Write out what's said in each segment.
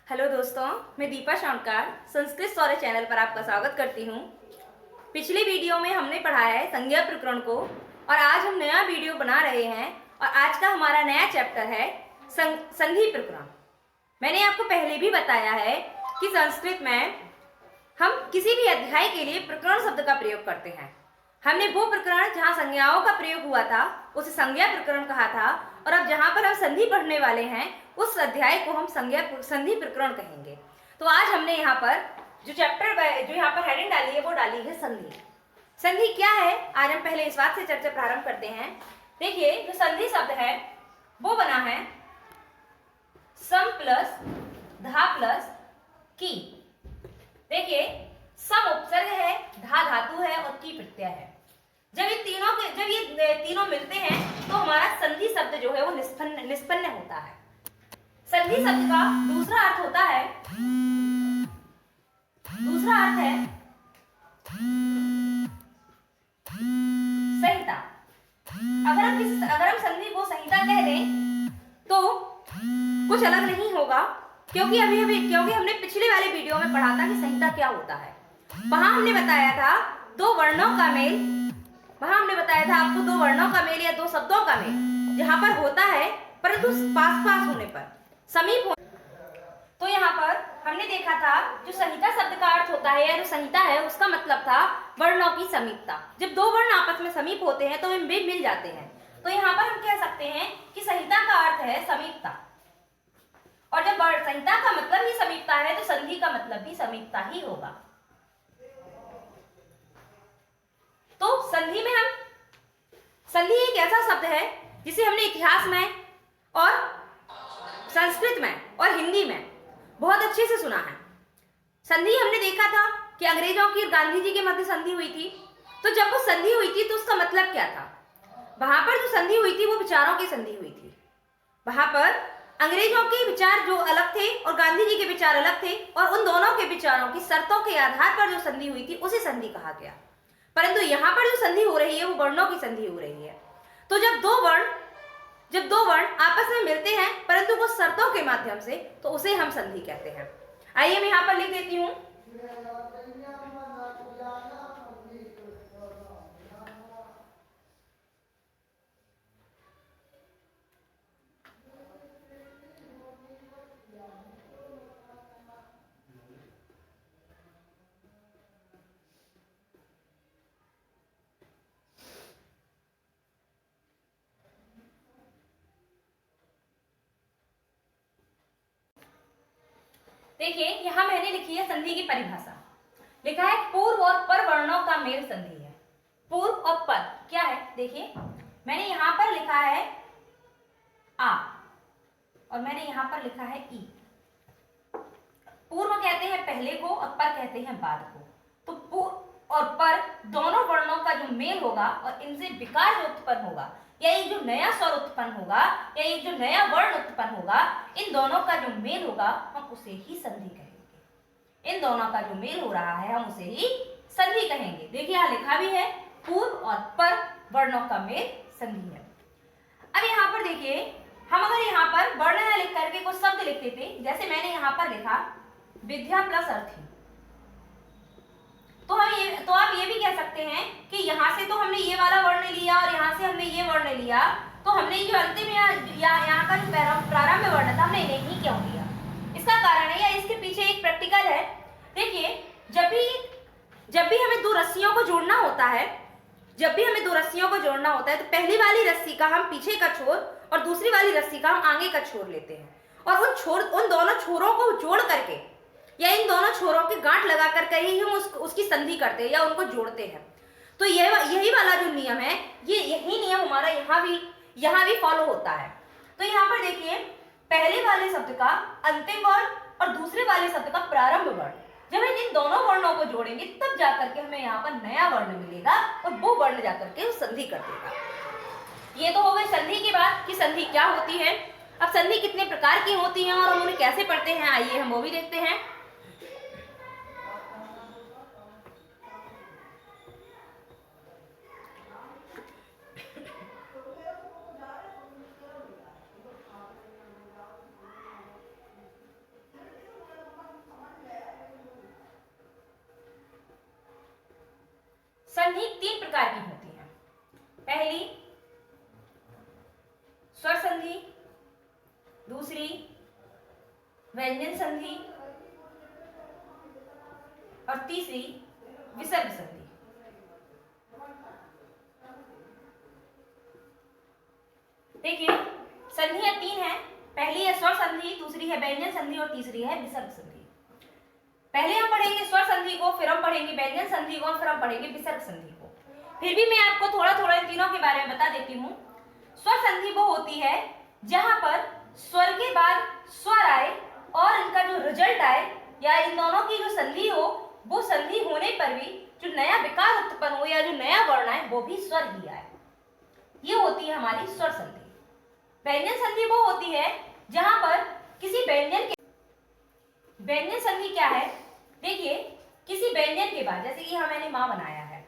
Hello दोस्तों, मैं दीपा शानकार संस्कृत सौर्य चैनल पर आपका स्वागत करती हूँ। पिछली वीडियो में हमने पढ़ा है संज्ञा प्रकरण को और आज हम नया वीडियो बना रहे हैं और आज का हमारा नया चैप्टर है संधि प्रकरण। मैंने आपको पहले भी बताया है कि संस्कृत में हम किसी भी अध्याय के लिए प्रकरण शब्द का प्रयोग करते हैं। हमने वो प्रकरण जहाँ संज्ञाओं का प्रयोग हुआ था उसे संज्ञा प्रकरण कहा था और अब जहाँ पर हम संधि पढ़ने वाले हैं उस अध्याय को हम संधि प्रकरण कहेंगे। तो आज हमने यहाँ पर जो यहाँ पर हेडिंग डाली है वो डाली है संधि। संधि क्या है, आज हम पहले इस बात से चर्चा प्रारंभ करते हैं। देखिए, जो संधि शब्द है वो बना है सम प्लस धा प्लस की। देखिए, सम उपसर्ग है, धा धातु है और की प्रत्यय है। जब ये तीनों मिलते हैं तो हमारा संधि शब्द जो है वो निष्पन्न होता है। संधि शब्द का दूसरा अर्थ है संहिता। अगर हम संधि को संहिता कह दें तो कुछ अलग नहीं होगा, क्योंकि हमने पिछले वाले वीडियो में पढ़ा था कि संहिता क्या होता है। वहां हमने बताया था आपको दो वर्णों का मेल या दो शब्दों का मेल जहां पर होता है परंतु पास होने पर समीप हो। तो यहाँ पर हमने देखा था जो संहिता शब्द का अर्थ होता है या जो संहिता है उसका मतलब था वर्णों की समीपता। जब दो वर्ण आपस में समीप होते हैं तो वे मिल जाते हैं। तो यहाँ पर हम कह सकते हैं कि संहिता का अर्थ है समीपता, और जब संहिता का मतलब ही समीपता है तो संधि का मतलब भी समीपता ही होगा। तो संधि एक ऐसा शब्द है जिसे हमने इतिहास में और संस्कृत में और हिंदी में बहुत अच्छे से सुना है। संधि हमने देखा था कि अंग्रेजों की और गांधी जी के मध्य संधि हुई थी। तो जब वो संधि हुई थी तो उसका मतलब क्या था? वहां पर जो संधि हुई थी वो विचारों की संधि हुई थी। वहां पर अंग्रेजों के विचार जो अलग थे और गांधी जी के विचार अलग थे, और उन दोनों के विचारों की शर्तों के आधार पर जो संधि हुई थी उसे संधि कहा गया। परंतु यहाँ पर जो संधि हो रही है वो वर्णों की संधि हो रही है। तो जब दो वर्ण आपस में मिलते हैं परंतु वो शर्तों के माध्यम से, तो उसे हम संधि कहते हैं। आइए मैं यहाँ पर लिख देती हूँ। देखिए, यहां मैंने लिखी है संधि की परिभाषा। लिखा है पूर्व और पर वर्णों का मेल संधि है। पूर्व और पर क्या है? देखिए, मैंने यहां पर लिखा है आ और मैंने यहां पर लिखा है ई। पूर्व कहते हैं पहले को और पर कहते हैं बाद को। तो पूर्व और पर दोनों वर्णों का जो मेल होगा और इनसे विकार जो उत्पन्न होगा या एक जो नया स्वर उत्पन्न होगा या एक जो नया वर्ण उत्पन्न होगा, इन दोनों का जो मेल होगा हम उसे ही संधि कहेंगे। इन दोनों का जो मेल हो रहा है हम उसे ही संधि कहेंगे। देखिए, यहाँ लिखा भी है पूर्व और पर वर्णों का मेल संधि है। अब यहाँ पर देखिए, हम अगर यहाँ पर वर्ण न लिख करके कुछ शब्द लिखते थे, जैसे मैंने यहाँ पर लिखा विद्या प्लस अर्थी, तो आप ये भी कह सकते हैं कि यहाँ से तो हमने ये वाला वर्ण लिया और यहाँ से हमने ये वर्ण लिया, तो हमने जो अंतिम यहाँ का जो प्रारंभ वर्ण था हमने नहीं क्यों लिया? इसका कारण है या इसके पीछे एक प्रैक्टिकल है। देखिए, जब भी हमें दो रस्सियों को जोड़ना होता है तो पहली वाली रस्सी का हम पीछे का छोर और दूसरी वाली रस्सी का हम आगे का छोर लेते हैं और उन दोनों छोरों को जोड़ करके या इन दोनों छोरों की गांठ लगा करके ही हम उसकी संधि करते हैं या उनको जोड़ते हैं। तो यही वाला जो नियम है, यही नियम हमारा यहाँ भी फॉलो होता है। तो यहाँ पर देखिए, पहले वाले शब्द का अंतिम वर्ण और दूसरे वाले शब्द का प्रारंभ वर्ण, जब हम इन दोनों वर्णों को जोड़ेंगे तब जाकर के हमें यहाँ पर नया वर्ण मिलेगा और वो वर्ण जाकर के संधि कर देगा। ये तो हो गई संधि की बात कि संधि क्या होती है। अब संधि कितने प्रकार की होती है और हम उन्हें कैसे पढ़ते हैं, आइए हम वो भी देखते हैं। संधि 3 प्रकार की होती है। पहली स्वर संधि, दूसरी व्यंजन संधि और तीसरी विसर्ग संधि। देखिए संधियां 3 हैं। पहली है स्वर संधि, दूसरी है व्यंजन संधि और तीसरी है विसर्ग संधि। पहले हम पढ़ेंगे स्वर संधि को, फिर हम पढ़ेंगे व्यंजन संधि को, फिर हम पढ़ेंगे विसर्ग संधि को। फिर भी मैं आपको थोड़ा थोड़ा इन तीनों के बारे में बता देती हूँ। स्वर संधि वो होती है जहां पर स्वर के बाद स्वर आए और इनका जो रिजल्ट आए या इन दोनों की जो संधि हो, वो संधि होने पर भी जो नया विकार उत्पन्न हो या जो नया वर्ण आए वो भी स्वर ही आए। ये होती है हमारी स्वर संधि। व्यंजन संधि वो होती है जहां पर किसी व्यंजन के, व्यंजन संधि क्या है, देखिए किसी व्यंजन के बाद, जैसे कि मैंने मां बनाया है,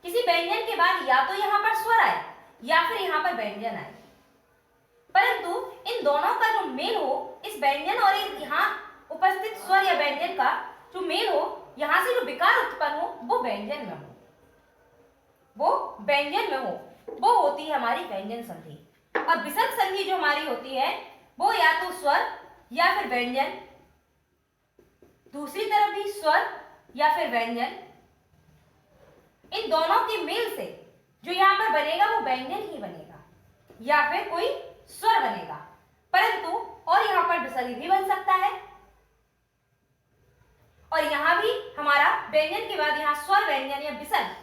किसी व्यंजन के बाद या तो यहाँ पर स्वर आए या फिर यहाँ पर व्यंजन आए, परंतु इन दोनों का जो मेल हो, इस व्यंजन और यहाँ उपस्थित स्वर या व्यंजन का जो मेल हो, यहाँ से जो विकार उत्पन्न हो वो व्यंजन में हो, वो व्यंजन में हो, वो होती है हमारी व्यंजन संधि। और विसर्ग संधि जो हमारी होती है वो या तो स्वर या फिर व्यंजन, दूसरी तरफ भी स्वर या फिर व्यंजन, इन दोनों के मेल से जो यहां पर बनेगा वो व्यंजन ही बनेगा या फिर कोई स्वर बनेगा, परंतु और यहां पर विसर्ग भी बन सकता है और यहां भी हमारा व्यंजन के बाद यहां स्वर, व्यंजन या विसर्ग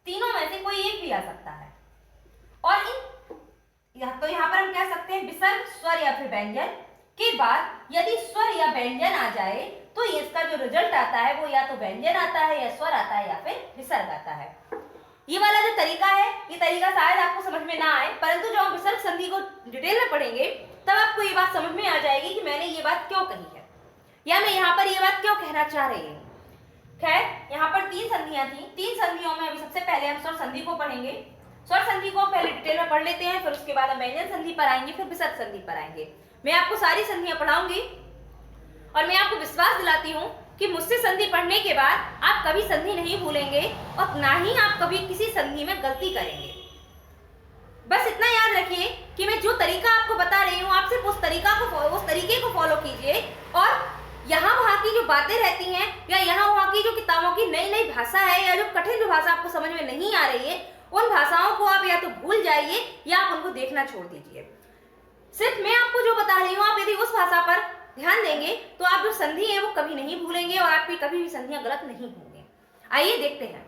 तीनों में से कोई एक भी आ सकता है। और तो यहां पर हम कह सकते हैं विसर्ग, स्वर या फिर व्यंजन के बाद यदि स्वर या व्यंजन आ जाए तो इसका जो रिजल्ट आता है वो या तो व्यंजन आता है या स्वर आता है या फिर विसर्ग आता है। ये वाला जो तरीका है, ये तरीका शायद आपको समझ में ना आए, परंतु जब हम विसर्ग संधि को डिटेल में पढ़ेंगे तब आपको ये बात समझ में आ जाएगी कि मैंने ये बात क्यों कही है या मैं यहाँ पर ये बात क्यों कहना चाह रही हूँ। खैर यहाँ पर 3 संधियां थी, 3 संधियों में अभी सबसे पहले हम स्वर संधि को पढ़ेंगे। स्वर संधि को पहले डिटेल में पढ़ लेते हैं, फिर उसके बाद हम व्यंजन संधि पर आएंगे, फिर विसर्ग संधि पर आएंगे। मैं आपको सारी संधियां पढ़ाऊंगी और मैं आपको विश्वास दिलाती हूँ कि मुझसे संधि पढ़ने के बाद आप कभी संधि नहीं भूलेंगे और ना ही आप कभी किसी संधि में गलती करेंगे। बस इतना याद रखिए कि मैं जो तरीका आपको बता रही हूँ आप सिर्फ उस तरीके को फॉलो कीजिए और यहाँ वहाँ की जो बातें रहती हैं या यहाँ वहाँ की जो किताबों की नई नई भाषा है या जो कठिन जो भाषा आपको समझ में नहीं आ रही है, उन भाषाओं को आप या तो भूल जाइए या आप उनको देखना छोड़ दीजिए। सिर्फ मैं आपको जो बता रही हूँ, आप यदि उस भाषा पर ध्यान देंगे तो आप जो संधि है वो कभी नहीं भूलेंगे और आपकी कभी भी संधियां गलत नहीं होंगी। आइए देखते हैं।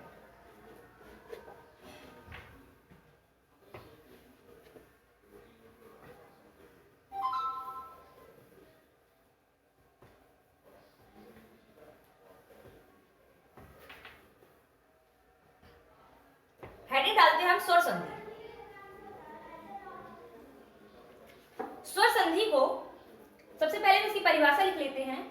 हेडिंग डालते हैं हम स्वर संधि। स्वर संधि को सबसे पहले इसकी परिभाषा लिख लेते हैं।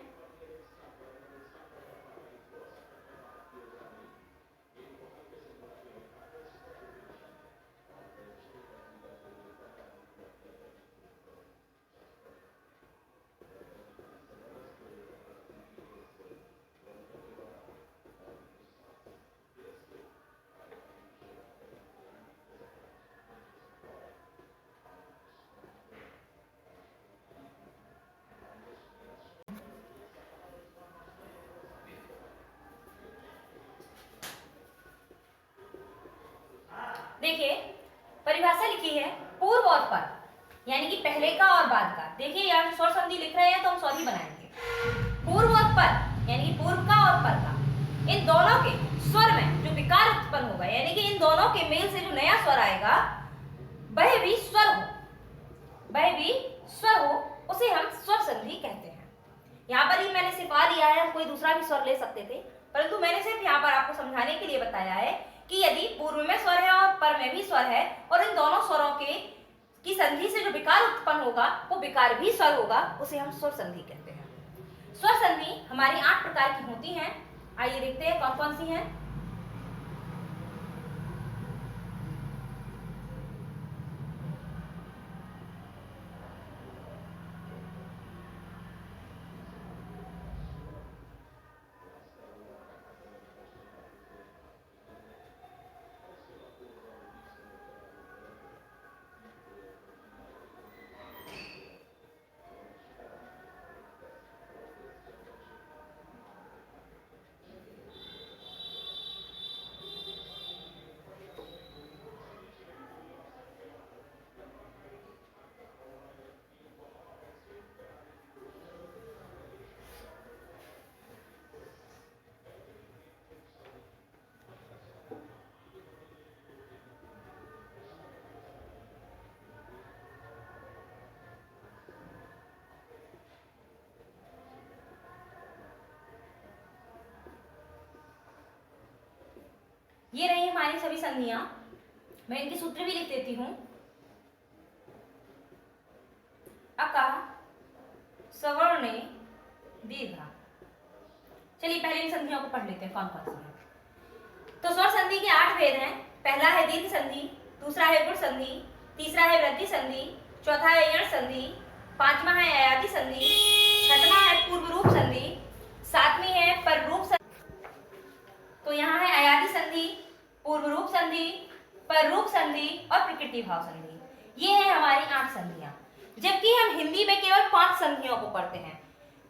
देखिए परिभाषा लिखी है पूर्व और पर, यानी कि पहले का और बाद का। देखिए यहाँ स्वर संधि लिख रहे हैं तो हम स्वर ही बनाएंगे। पूर्व और पर यानी कि पूर्व का और पर का, इन दोनों के स्वर में जो विकार उत्पन्न होगा, यानी कि इन दोनों के मेल से जो नया स्वर आएगा वह भी स्वर हो, उसे हम स्वर संधि कहते हैं। यहाँ पर ही मैंने सिर्फ आ लिया है, हम कोई दूसरा भी स्वर ले सकते थे, परंतु मैंने सिर्फ यहाँ पर आपको समझाने के लिए बताया है कि यदि पूर्व में स्वर है और पर में भी स्वर है और इन दोनों स्वरों की संधि से जो विकार उत्पन्न होगा वो विकार भी स्वर होगा, उसे हम स्वर संधि कहते हैं। स्वर संधि हमारी 8 प्रकार की होती हैं। आइए देखते हैं कौन कौन सी हैं। हमारी सभी संधियां, मैं इनके सूत्र भी लिख देती हूँ। अका, सवर्णे, दीर्घा। चलिए पहले इन संधियों को पढ़ लेते हैं कौन कौन सी है। तो स्वर संधि के 8 भेद हैं। पहला है दीर्घ संधि, दूसरा है गुण संधि, तीसरा है वृद्धि संधि, चौथा है यण संधि, पांचवा है अयादि संधि, छठवां है पूर्व रूप संधि, सातवीं है पर रूप संधि। तो यहाँ है अयादि संधि, पूर्व रूप संधि, पर रूप संधि और प्रकृति भाव संधि। ये है हमारी 8 संधियां। जबकि हम हिंदी में केवल 5 संधियों को पढ़ते हैं।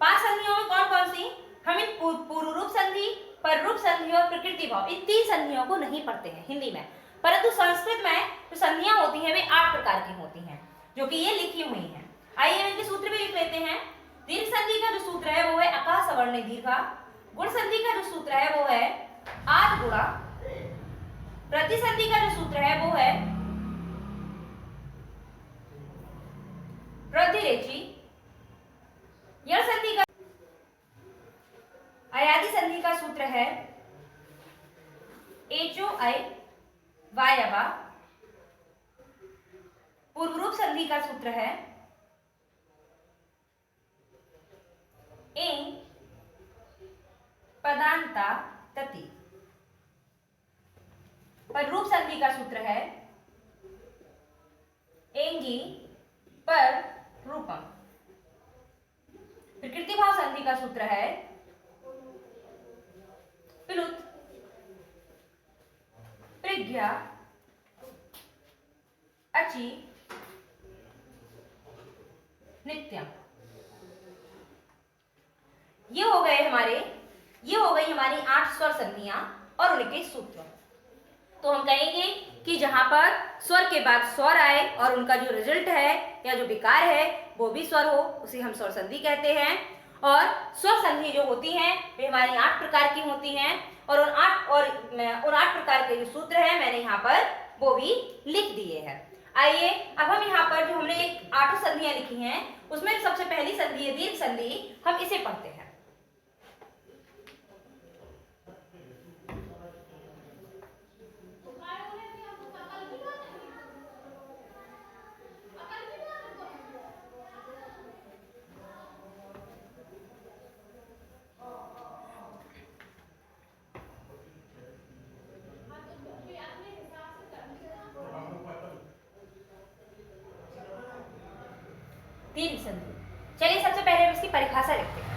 5 संधियों में कौन कौन सी? हम इन पूर्व रूप संधि, पर रूप संधि और प्रकृति भाव, इन 3 संधियों को नहीं पढ़ते हैं हिंदी में। परंतु संस्कृत में जो संधियां होती हैं वे 8 प्रकार की होती हैं, जो कि ये लिखी हुई हैं। आइए इनके सूत्र भी लिख लेते हैं। दीर्घ संधि का जो सूत्र है वो है अका सवर्णे दीर्घा। गुण संधि का जो सूत्र है वो है आद गुणा। वृद्धि संधि का जो सूत्र है वो है वृद्धि रेचि। यण संधि का, अयादि संधि का सूत्र है एचो आई वायवा। पूर्व रूप संधि का सूत्र है एं पदांता तति। पर रूप संधि का सूत्र है एंगी पर रूपम। प्रकृति भाव संधि का सूत्र है प्लुत प्रज्ञा अचि नित्यम। ये हो गई हमारी 8 स्वर संधियां और उनके सूत्र। तो हम कहेंगे कि जहां पर स्वर के बाद स्वर आए और उनका जो रिजल्ट है या जो विकार है वो भी स्वर हो, उसे हम स्वर संधि कहते हैं। और स्वर संधि जो होती हैं वे हमारी 8 प्रकार की होती हैं और उन 8 प्रकार के जो सूत्र हैं मैंने यहाँ पर वो भी लिख दिए हैं। आइए अब हम यहाँ पर जो हमने 8 संधियां लिखी हैं उसमें सबसे पहली संधि है दीर्घ संधि। हम इसे पढ़ते हैं। दीर्घ संधि, चलिए सबसे पहले हम इसकी परिभाषा लिखते हैं।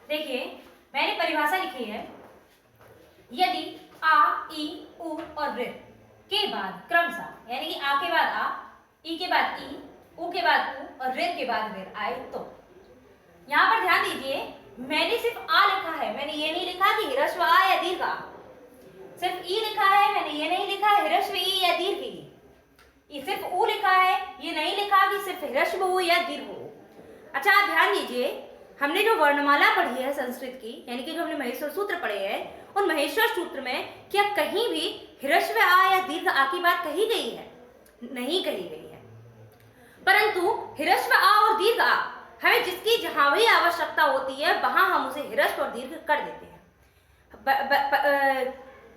देखिए मैंने परिभाषा लिखी है। यदि आ, ई, उ और ऋ के बाद क्रमशः, यानी कि आ के बाद आ, ई के बाद ई, उ के बाद उ और ऋ के बाद ऋ आए तो यहाँ पर ध्यान दीजिए, मैंने सिर्फ आ लिखा है, मैंने ये नहीं लिखा कि ह्रस्व आ या दीर्घ आ। सिर्फ ई लिखा है, मैंने ये नहीं लिखा ह्रस्व ई या दीर्घ ई। ये सिर्फ उ लिखा है, ये नहीं लिखा कि सिर्फ ह्रस्व उ या दीर्घ उ। अच्छा आप ध्यान दीजिए, हमने जो वर्णमाला पढ़ी है संस्कृत की, यानी कि जो हमने महेश्वर सूत्र पढ़े हैं, उन महेश्वर सूत्र में क्या कहीं भी ह्रस्व आ या दीर्घ आ की बात कही गई है? नहीं कही गई है। परंतु ह्रस्व आ और दीर्घ आ हमें जिसकी जहां भी आवश्यकता होती है वहां हम उसे ह्रस्व और दीर्घ कर देते हैं।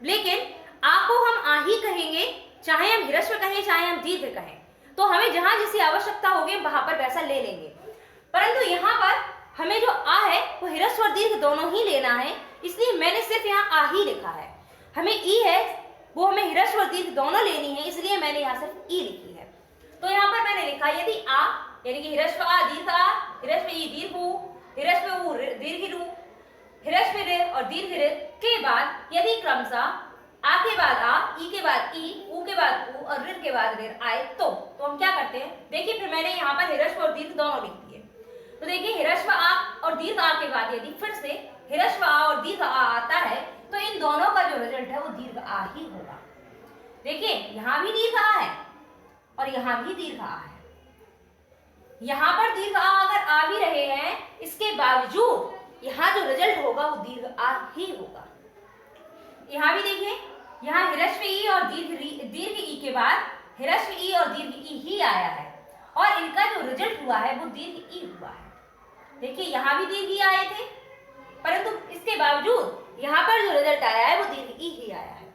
लेकिन आ को हम आ ही कहेंगे, चाहे हम ह्रस्व कहें चाहे हम दीर्घ कहें, तो हमें जहां जिसकी आवश्यकता होगी वहां पर वैसा ले लेंगे। परंतु यहाँ पर हमें जो आ है वो ह्रस्व और दीर्घ दोनों ही लेना है, इसलिए मैंने सिर्फ यहाँ आ ही लिखा है। हमें ई है वो हमें ह्रस्व और दीर्घ दोनों लेनी है, इसलिए मैंने यहाँ सिर्फ ई लिखी है। तो यहाँ पर मैंने लिखा यदि आ यानी कि ह्रस्व आ दीर्घ आ, ह्रस्व ई दीर्घ ऊ, ह्रस्व ऊ दीर्घ ऊ, ह्रस्व ऋ और दीर्घ ऋ के बाद यदि क्रमशः आ के बाद आ, ई के बाद ई, ऊ के बाद ऊ और ऋ के बाद ऋ आए तो हम क्या करते हैं, देखिए फिर मैंने यहाँ पर ह्रस्व और दीर्घ दोनों लिख दिए। तो देखिए ह्रस्व आ और दीर्घ आ के बाद यदि फिर से ह्रस्व आ और दीर्घ आ आता है तो इन दोनों का जो रिजल्ट है वो दीर्घ आ ही होगा। देखिए यहाँ भी दीर्घ आ है और यहाँ भी दीर्घ आ है। यहाँ पर दीर्घ आ अगर आ भी रहे हैं, इसके बावजूद यहाँ जो रिजल्ट होगा वो दीर्घ आ ही होगा। यहाँ भी देखिए, यहाँ ह्रस्व ई और दीर्घ ई के बाद ह्रस्व ई और दीर्घ ई ही आया है और इनका जो रिजल्ट हुआ है वो दीर्घ ई हुआ है। देखिए यहाँ भी दीर्घ ई आए थे, परंतु इसके बावजूद यहाँ पर जो रिजल्ट आया है वो दीर्घ ई ही आया है।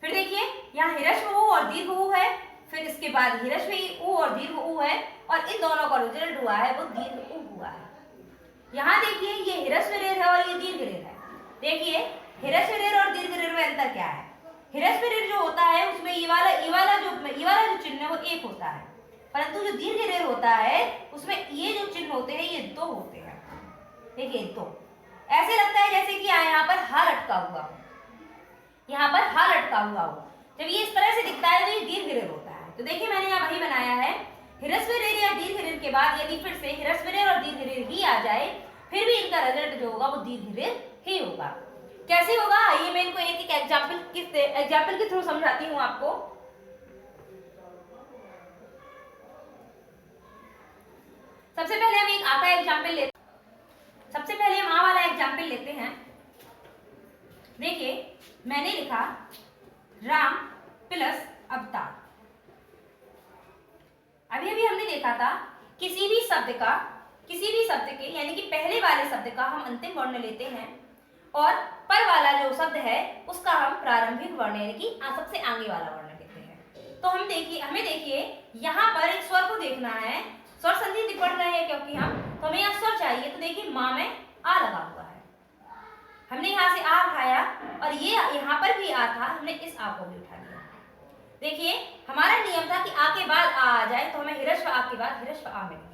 फिर देखिए यहाँ ह्रस्व ऊ और दीर्घ ऊ है, फिर इसके बाद ह्रस्व ई ऊ और दीर्घ ऊ है और इन दोनों का रिजल्ट हुआ है वो दीर्घ ऊ हुआ है। यहाँ देखिए ये ह्रस्व ऋ है और ये दीर्घ ऋ है। देखिए ह्रस्व ऋ और दीर्घ ऋ में अंतर क्या है, ह्रस्व ऋ जो होता है उसमें ई वाला जो चिन्ह है वो एक होता है, परंतु जो दीर्घ ऋ होता है उसमें ये जो चिन्ह होते हैं ये दो होते हैं। देखिए दो, ऐसे लगता है जैसे कि यहाँ पर हा लटका हुआ हो, यहाँ पर हा लटका हुआ हो। जब ये इस तरह से दिखता है तो ये दीर्घ ऋ होता है। तो देखिए मैंने यहाँ वही बनाया है, ह्रस्व ऋ या दीर्घ ऋ के बाद यदि फिर से ह्रस्व ऋ और दीर्घ ऋ ही आ जाए फिर भी इनका रिजल्ट जो होगा वो दीर्घ ऋ ही होगा। कैसे होगा, आइए मैं इनको एक एक एग्जाम्पल के थ्रू समझाती हूँ आपको। सबसे पहले हम एक आ का एग्जाम्पल लेते सबसे पहले हम आ वाला एग्जाम्पल लेते हैं। देखिए मैंने लिखा राम प्लस अवतार। अभी अभी हमने देखा था किसी भी शब्द के यानी कि पहले वाले शब्द का हम अंतिम वर्ण लेते हैं और पर वाला जो शब्द है उसका हम प्रारंभिक वर्ण यानी कि सबसे आगे वाला वर्ण लेते हैं। तो हमें देखिए यहाँ पर एक स्वर को देखना है, स्वर संधि पढ़ रहे हैं क्योंकि तो हमें यहाँ स्वर चाहिए। तो देखिए माँ में आ लगा हुआ है, हमने यहाँ से आ उठाया और ये यहाँ पर भी आ था, हमने इस आ को भी उठा लिया। देखिए हमारा नियम था कि आ के बाद आ जाए, तो हमें ह्रस्व आ के बाद ह्रस्व आ मिल गया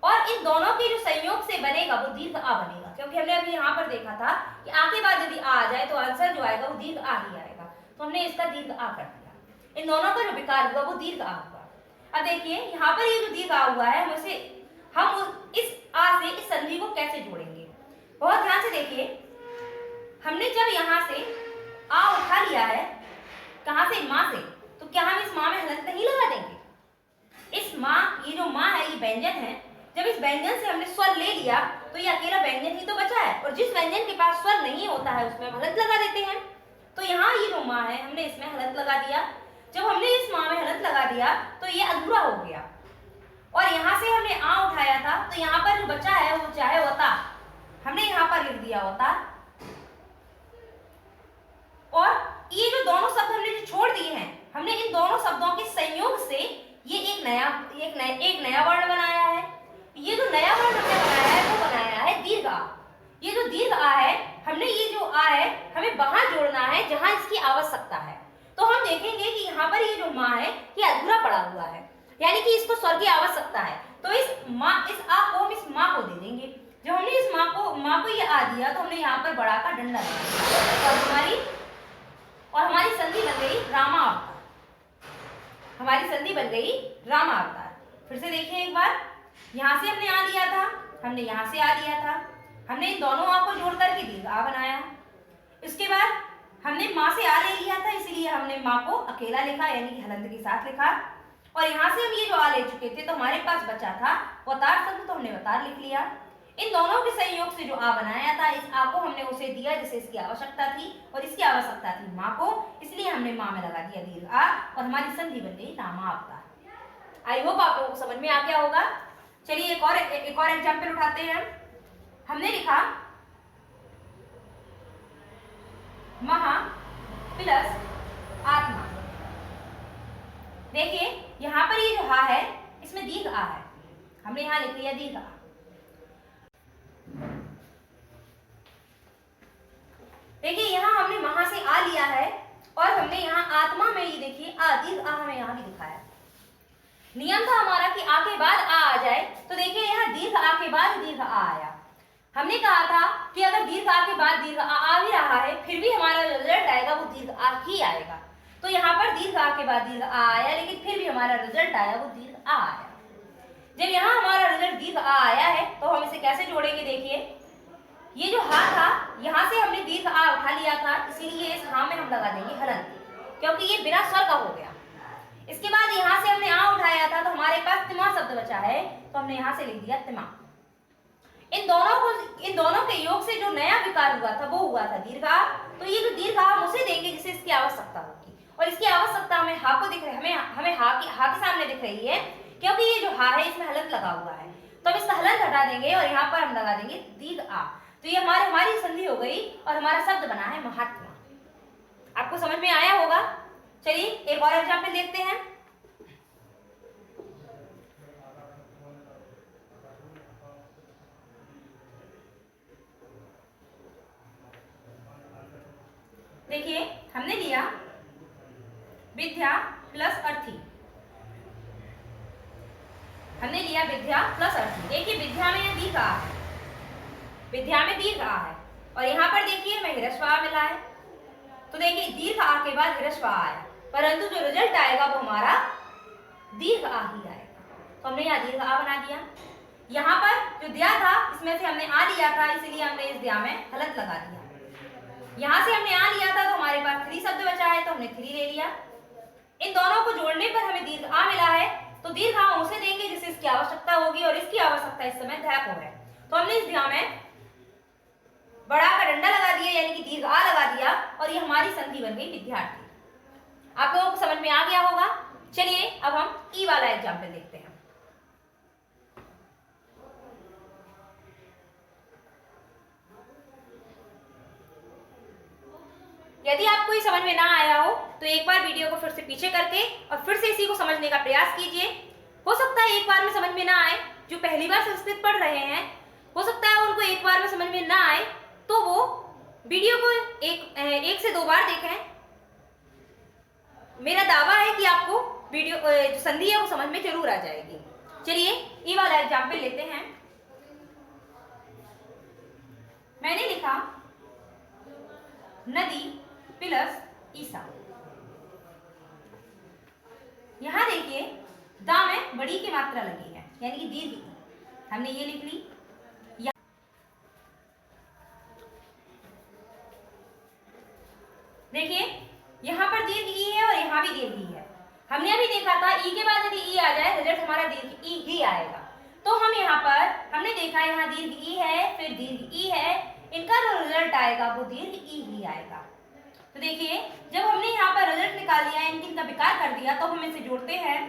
और इन दोनों के जो संयोग से बनेगा वो दीर्घ आ बनेगा, क्योंकि हमने अभी यहाँ पर देखा था कि आ के बाद यदि आ जाए तो आंसर जो आएगा वो दीर्घ आ ही आएगा। तो हमने इसका दीर्घ आ कर दिया, इन दोनों का जो विकार हुआ वो दीर्घ आ हुआ। अब देखिए यहाँ पर ये जो दीर्घ आ हुआ है हम इस आ से इस संधि को कैसे जोड़ेंगे, बहुत ध्यान से देखिए। हमने जब यहाँ से आ उठा लिया है, कहाँ से, माँ से, तो क्या हम इस माँ में हलंत नहीं लगा देंगे। इस माँ, ये जो माँ है ये व्यंजन है, जब इस व्यंजन से हमने स्वर ले लिया तो ये अकेला व्यंजन ही तो बचा है और जिस व्यंजन के पास स्वर नहीं होता है उसमें हलंत लगा देते हैं। तो यहाँ ये जो माँ है हमने इसमें हलंत लगा दिया। जब हमने इस माँ में हलंत लगा दिया तो ये अधूरा हो गया और यहाँ से हमने आ उठाया था, तो यहाँ पर जो बचा है वो चाहे होता, हमने यहाँ पर लिख दिया होता। और ये जो दोनों शब्द हमने जो छोड़ दिए हैं, हमने इन दोनों शब्दों के संयोग से ये एक नया वर्ण बनाया है। ये जो नया वर्ण हमने बनाया है वो बनाया है दीर्घ आ। ये जो दीर्घ आ है, हमने ये जो आ है हमें वहां जोड़ना है जहां इसकी आवश्यकता है। तो हम देखेंगे कि यहाँ पर ये जो माँ है ये अधूरा पड़ा हुआ है, यानी कि इसको स्वर की आवश्यकता है। तो इस आ को हम इस माँ को दे देंगे। जब हमने इस माँ को ये आ दिया तो हमने यहाँ पर बड़ा का डंडा लगाया और हमारी संधि बन गई रामा अवतार। हमारी संधि बन गई रामा अवतार। फिर से देखिए एक बार, यहाँ से हमने आ लिया था, हमने यहाँ से आ लिया था, हमने इन दोनों आ को जोड़ करके दीर्घ आ बनाया। इसके बाद हमने माँ से आ ले लिया था, इसलिए हमने माँ को अकेला लिखा यानी कि हलंत के साथ लिखा। और यहाँ से हम ये जो आ ले चुके थे तो हमारे पास बचा था अवतार शब्द, तो हमने अवतार लिख लिया। इन दोनों के संयोग से जो आ बनाया था, इस आ को हमने उसे दिया जिसे इसकी आवश्यकता थी और इसकी आवश्यकता थी माँ को, इसलिए हमने माँ में लगा दिया दीर्घ आ और हमारी संधि बन गई रामा अवतार। आई होप आप लोगों को समझ में आ गया होगा। चलिए एक और एग्जाम्पल उठाते हैं। हमने लिखा प्लस आत्मा। देखिए यहाँ पर ये जो हा है इसमें दीर्घ आ है, हमने यहाँ लिख लिया दीर्घ आ। देखिए यहाँ हमने वहां से आ लिया है और हमने यहाँ आत्मा में ये देखिए आ, दीर्घ आ हमें यहाँ भी लिखा है। नियम था हमारा कि आ के बाद आ जाए, तो देखिए यहाँ दीर्घ आ के बाद दीर्घ आ आया। हमने कहा था कि अगर दीर्घ आ के बाद दीर्घ आ भी रहा है फिर भी हमारा रिजल्ट आएगा वो दीर्घ आ ही आएगा। तो यहाँ पर दीर्घ आ के बाद दीर्घ आ आया, लेकिन फिर भी हमारा रिजल्ट आया वो दीर्घ आ आया। जब यहाँ हमारा रिजल्ट दीर्घ आ आया है तो हम इसे कैसे जोड़ेंगे? देखिए ये जो हा था यहाँ से हमने दीर्घ आ उठा लिया था, इसीलिए इस हा में हम लगा देंगे हलंत, क्योंकि ये बिना स्वर का हो गया। इसके बाद यहाँ से हमने आ उठाया था तो हमारे पास तिमा शब्द बचा है, तो हमने यहाँ से लिख दिया तिमा। इन दोनों के योग से जो नया विकार हुआ था वो हुआ था दीर्घ आ। तो ये जो दीर्घ आ हम उसे देंगे जिसे इसकी आवश्यकता होगी, और इसकी आवश्यकता हमें हा को दिख रही है, हमें हा के सामने दिख रही है, क्योंकि ये जो हा है इसमें हलंत लगा हुआ है। तो हम इसका हलंत हटा देंगे और यहाँ पर हम लगा देंगे दीर्घ आ। तो ये हमारी संधि हो गई और हमारा शब्द बना है महात्मा। आपको समझ में आया होगा। चलिए एक और एग्जाम्पल देखते हैं। देखिए हमने लिया विद्या प्लस अर्थी। हमने लिया विद्या प्लस अर्थी। देखिए विद्या में दीर्घ आ है, विद्या में दीर्घ आ है, और यहाँ पर देखिए हमें ह्रस्व आ मिला है। तो देखिए दीर्घ आ के बाद ह्रस्व आ आया, परंतु जो रिजल्ट आएगा वो हमारा दीर्घ आ ही आएगा। तो हमने यहाँ दीर्घ आ बना दिया। यहाँ पर जो दिया था इसमें से हमने आ लिया था, इसलिए हमने इस दिया में हलंत लगा दिया। यहाँ से हमने आ लिया था तो हमारे पास थ्री शब्द बचा है, तो हमने थ्री ले लिया। इन दोनों को जोड़ने पर हमें दीर्घ आ मिला है, तो दीर्घ आ उसे देंगे जिसे इसकी आवश्यकता होगी, और इसकी आवश्यकता इस समय ध्या को है। तो हमने इस ध्या में बड़ा का डंडा लगा दिया, यानी कि दीर्घ आ लगा दिया, और ये हमारी संधि बन गई विद्यार्थी। आप लोगों को समझ में आ गया होगा। चलिए अब हम ई वाला एग्जाम्पल देखते हैं। यदि आपको ये समझ में ना आया हो तो एक बार वीडियो को फिर से पीछे करके और फिर से इसी को समझने का प्रयास कीजिए। हो सकता है एक बार में समझ में ना आए, जो पहली बार संस्कृत पढ़ रहे हैं हो सकता है उनको एक बार में समझ में ना आए, तो वो वीडियो को एक से दो बार देखें। मेरा दावा है कि आपको वीडियो जो संधि है वो समझ में जरूर आ जाएगी। चलिए ये वाला एग्जाम्पल लेते हैं। मैंने लिखा नदी प्लस ईसा। यहां देखिए दा में बड़ी की मात्रा लगी है, यानी कि दीर्घ ई, हमने ये लिख ली। देखिए यहाँ पर दीर्घ ई है और यहाँ भी दीर्घ ई है। हमने अभी देखा था ई के बाद यदि ई आ जाए रिजल्ट हमारा दीर्घ ई ही आएगा। तो हम यहाँ पर हमने देखा यहाँ दीर्घ ई है, फिर दीर्घ ई है, इनका जो रिजल्ट आएगा वो दीर्घ ई ही आएगा। तो देखिए जब हमने यहाँ पर रिजल्ट निकाल लिया, इनका विकार कर दिया, तो हम इसे जोड़ते हैं।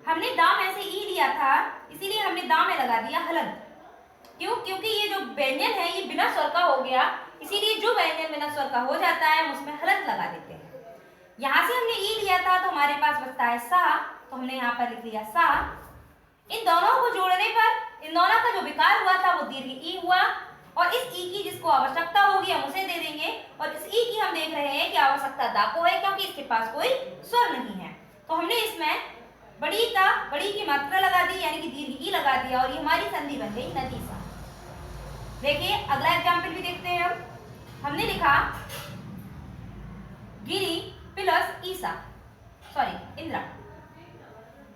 हमने दाम ऐसे ई लिया था, इसीलिए हमने दाम में लगा दिया हलंत। क्यों? क्योंकि ये जो व्यंजन है ये बिना स्वर का हो गया, इसीलिए जो व्यंजन बिना स्वर का हो जाता है हम उसमें हलंत लगा देते हैं। यहाँ से हमने ई लिया था तो हमारे पास बचता है सा, तो हमने यहाँ पर लिख लिया सा। इन दोनों को जोड़ने पर इन दोनों का जो विकार हुआ था वो दीर्घ ई हुआ, और इस ई की जिसको आवश्यकता होगी हम उसे दे देंगे, और इस ई की हम देख रहे हैं कि आवश्यकता दा को है, क्योंकि इसके पास कोई स्वर नहीं है। तो हमने इसमें बड़ी की मात्रा लगा दी, यानी कि दीर्घ ई लगा दिया, और ये हमारी संधि बन गई नदी सा। देखिए अगला एग्जाम्पल भी देखते हैं। हमने लिखा गिरी प्लस ईसा, सॉरी इंद्रा,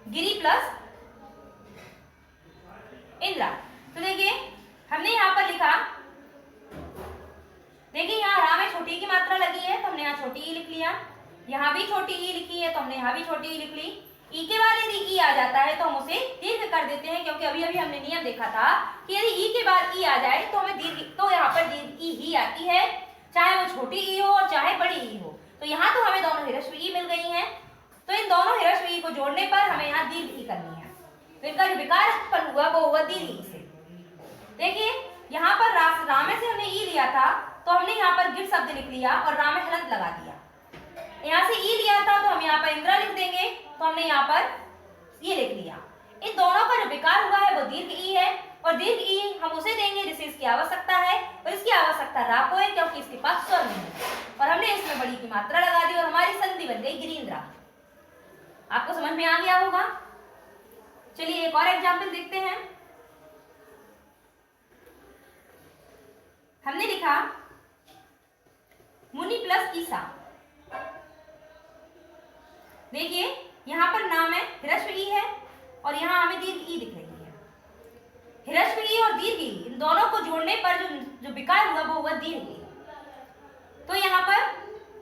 गिरी प्लस इंद्रा। तो देखिए हमने यहाँ पर लिखा, देखिए यहाँ रा में छोटी की मात्रा लगी है तो हमने यहाँ छोटी ई लिख लिया, यहाँ भी छोटी ई लिखी है तो हमने यहाँ भी छोटी ई लिख ली। ई के बाद यदि ई आ जाता है तो हम उसे दीर्घ कर देते हैं, क्योंकि अभी अभी हमने नियम देखा था कि यदि ई के बाद ई आ जाए तो हमें दीर्घ, तो यहाँ पर दीर्घ ई ही आती है, चाहे वो छोटी ई हो और चाहे बड़ी ई हो। तो यहाँ तो हमें दोनों ह्रस्व ई मिल गई हैं, तो इन दोनों ह्रस्व ई को जोड़ने पर हमें यहाँ दीर्घ ई करनी है। तो इनका जो विकार उत्पन्न हुआ वो हुआ दीर्घ ई से। देखिए यहाँ पर रामे से हमने ई लिया था तो हमने यहाँ पर गिर शब्द लिख लिया और रामे हलंत लगा दिया। यहाँ से ई लिया था तो हम यहाँ पर इंद्रा लिख देंगे, तो हमने यहाँ पर ये लिख लिया। इन दोनों का जो विकार हुआ है वो दीर्घ ई है, और दीर्घ ई हम उसे देंगे जिसे इसकी आवश्यकता है, और इसकी आवश्यकता रा को है क्योंकि इसके पास स्वर नहीं है, और हमने इसमें बड़ी की मात्रा लगा दी और हमारी संधि बन गई गिरींद्रा। आपको समझ में आ गया होगा। चलिए एक और एग्जाम्पल देखते हैं। हमने लिखा मुनि प्लस ईसा। देखिए यहाँ पर नाम है ह्रस्व ई है और यहाँ हमें दीर्घ ई दिख रही है। ह्रस्व ई और दीर्घ ई इन दोनों को जोड़ने पर जो विकार हुआ वो हुआ दीर्घ ई। तो यहाँ पर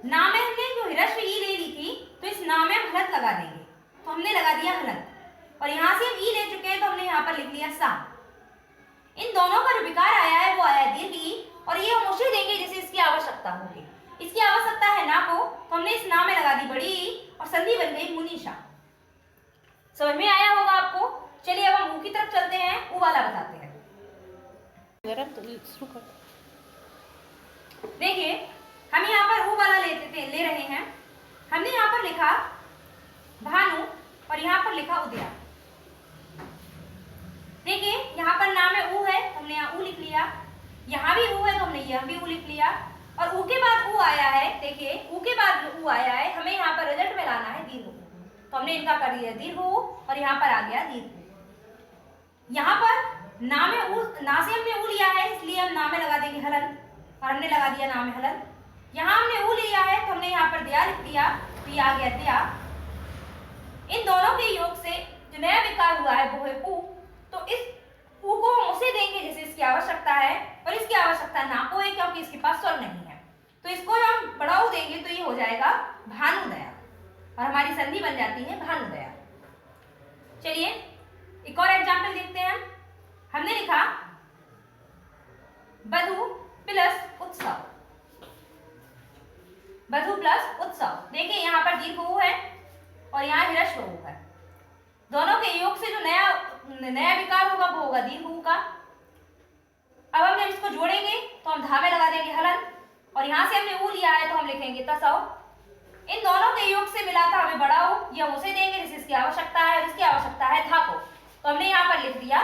नाम में हमने जो ह्रस्व ई ले ली थी तो इस नाम में हम हलंत लगा देंगे, तो हमने लगा दिया हलंत, और यहाँ से हम ई ले चुके हैं तो हमने यहाँ पर लिख लिया सा। इन दोनों का जो विकार आया है वो आया दीर्घ ई, और ये हम उसे देंगे जिसे इसकी आवश्यकता होगी। इसकी आवश्यकता है ना को, तो हमने इस नाम में लगा दी बड़ी ई और संधि बन गई मुनीषा। समझ में आया होगा आपको। चलिए अब हम ऊ की तरफ चलते हैं, ऊ वाला बताते हैं। देखिए हम यहाँ पर ऊ वाला ले रहे हैं। हमने यहाँ पर लिखा भानु और यहाँ पर लिखा उदया। देखिए यहाँ पर नाम है ऊ है, हमने यहाँ ऊ लिख लिया, यहाँ भी ऊ है तो हमने यहाँ भी ऊ लिख लिया, और ऊ के बाद ऊ आया है। देखिए ऊ के बाद जो ऊ आया है हमें यहाँ पर रिजल्ट में लाना है दीर्घ ऊ, तो हमने इनका कर दिया दीर्घ ऊ और यहाँ पर आ गया दीर्घ ऊ। यहाँ पर नाम है ऊ, ना से हमने ऊ लिया है इसलिए हम नाम में लगा देंगे हलन, और हमने लगा दिया नाम में हलन। यहाँ हमने ऊ लिया है तो हमने यहाँ पर दया लिख दिया, तो ये आ गया दया। इन दोनों के योग से जो नया विकार हुआ है वो है ऊ, तो इस ऊ को हम उसे देंगे जिसे इसकी आवश्यकता है, और इसकी आवश्यकता ना को है क्योंकि इसके पास स्वर नहीं है, तो इसको हम बड़ा ऊ देंगे तो ये हो जाएगा भानुदया, और हमारी संधि बन जाती है भानुदया। चलिए एक और एग्जाम्पल देखते हैं। हमने लिखा बधु प्लस उत्सव। बधु प्लस उत्सव, देखिए यहाँ पर दीर्घ ऊ है और यहाँ ह्रस्व ऊ है। दोनों के योग से जो नया विकार होगा वो होगा दीर्घ ऊ का। अब हम जब इसको जोड़ेंगे तो हम धा में लगा देंगे हलन, और यहाँ से हमने ऊ लिया है तो हम लिखेंगे तसव। इन दोनों के योग से मिला था हमें बड़ा ऊ, ये हम उसे देंगे जिसे इसकी आवश्यकता है, और इसकी आवश्यकता है धा को, तो हमने यहाँ पर लिख दिया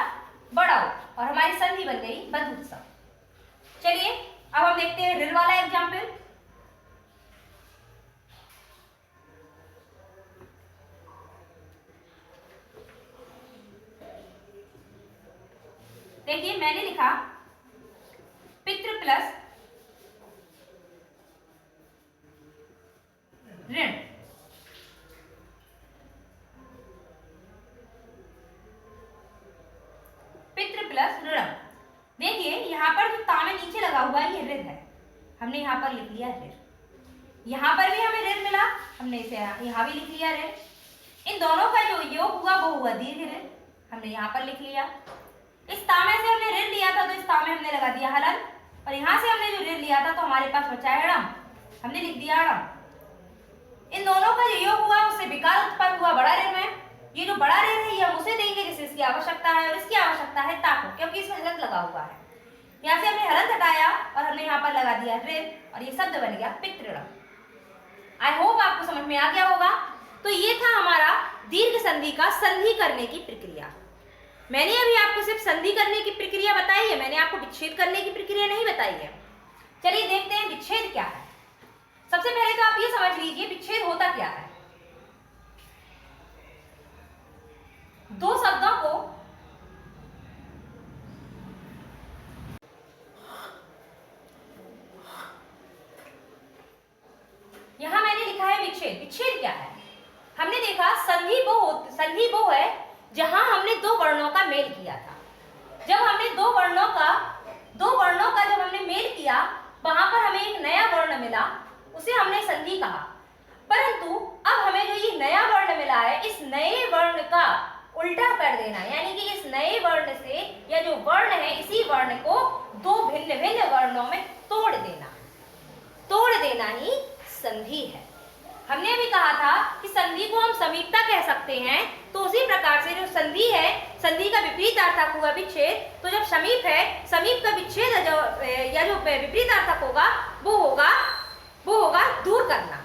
बड़ा ऊ, और हमारी संधि बन गई बधुत्सव। चलिए अब हम देखते हैं ऋ वाला एग्जाम्पल। देखिए मैंने लिखा पितृ प्लस ऋण। पितृ प्लस ऋण। देखिए यहाँ पर जो तामे नीचे लगा हुआ है ये ऋण है, हमने यहाँ पर लिख लिया ऋण। यहाँ पर भी हमें ऋण मिला, हमने इसे यहाँ भी लिख लिया ऋण। इन दोनों का जो योग हुआ वो हुआ दीर्घ ऋण, हमने यहाँ पर लिख लिया। इस तामे से हमने ऋण लिया था तो इस तामे हमने लगा दिया हलन, और यहाँ से हमने जो ऋण लिया था तो हमारे पास बचा है णम, हमने लिख दिया णम। इन दोनों का जो योग हुआ उससे विकार उत्पन्न हुआ बड़ा ऋण में। ये जो बड़ा ऋण है ये हम उसे देंगे जिसे इसकी आवश्यकता है, और इसकी आवश्यकता है ताको, क्योंकि इसमें हलंत लगा हुआ है। यहाँ से हमने हलंत हटाया और हमने यहाँ पर लगा दिया ऋण, और ये शब्द बन गया पितृण। आई होप आपको समझ में आ गया होगा। तो ये था हमारा दीर्घ संधि का संधि करने की प्रक्रिया। मैंने अभी आपको सिर्फ संधि करने की प्रक्रिया बताई है, मैंने आपको विच्छेद करने की प्रक्रिया नहीं बताई है। चलिए देखते हैं विच्छेद क्या है। सबसे पहले तो आप ये समझ लीजिए विच्छेद होता क्या है। दो शब्दों को यहां मैंने लिखा है विच्छेद। विच्छेद क्या है? हमने देखा संधि वो है जहां हमने दो वर्णों का मेल किया था। जब हमने दो वर्णों का जब हमने मेल किया वहां पर हमें एक नया वर्ण मिला, उसे हमने संधि कहा। परंतु अब हमें जो ये नया वर्ण मिला है इस नए वर्ण का उल्टा कर देना, यानी कि इस नए वर्ण से या जो वर्ण है इसी वर्ण को दो भिन्न भिन्न वर्णों में तोड़ देना ही संधि है। हमने भी कहा था कि संधि को हम समीपता कह सकते हैं, तो उसी प्रकार से जो संधि है, संधि का विपरीत अर्थक हुआ विच्छेद। तो जब समीप है, समीप का विच्छेद या जो विपरीत अर्थक होगा वो होगा दूर करना।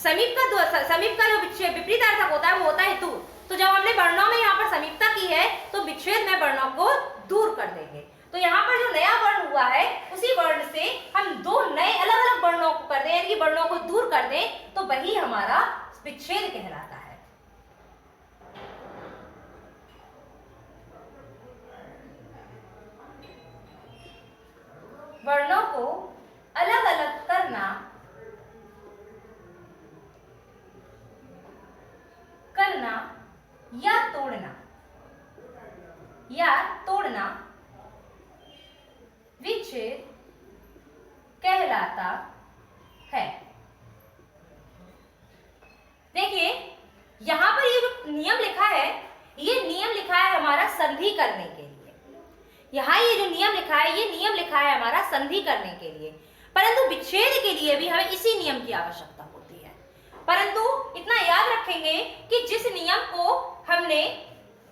समीप का जो विपरीतार्थक होता है वो होता है दूर। तो जब हमने वर्णों में यहाँ पर समीपता की है तो विच्छेद में वर्णों को दूर कर देंगे। तो यहाँ पर जो नया वर्ण हुआ है उसी वर्ण से हम दो नए अलग अलग वर्णों को कर दें, यानी कि वर्णों को दूर कर दें, तो वही हमारा विच्छेद कहलाता है। वर्णों को अलग अलग करना या तोड़ना विच्छेद कहलाता है। देखिए यहां पर ये जो नियम लिखा है, ये नियम लिखा है हमारा संधि करने के लिए। यहाँ ये जो नियम लिखा है, ये नियम लिखा है हमारा संधि करने के लिए, परंतु विच्छेद के लिए भी हमें इसी नियम की आवश्यकता होती है। परंतु इतना याद रखेंगे कि जिस नियम को हमने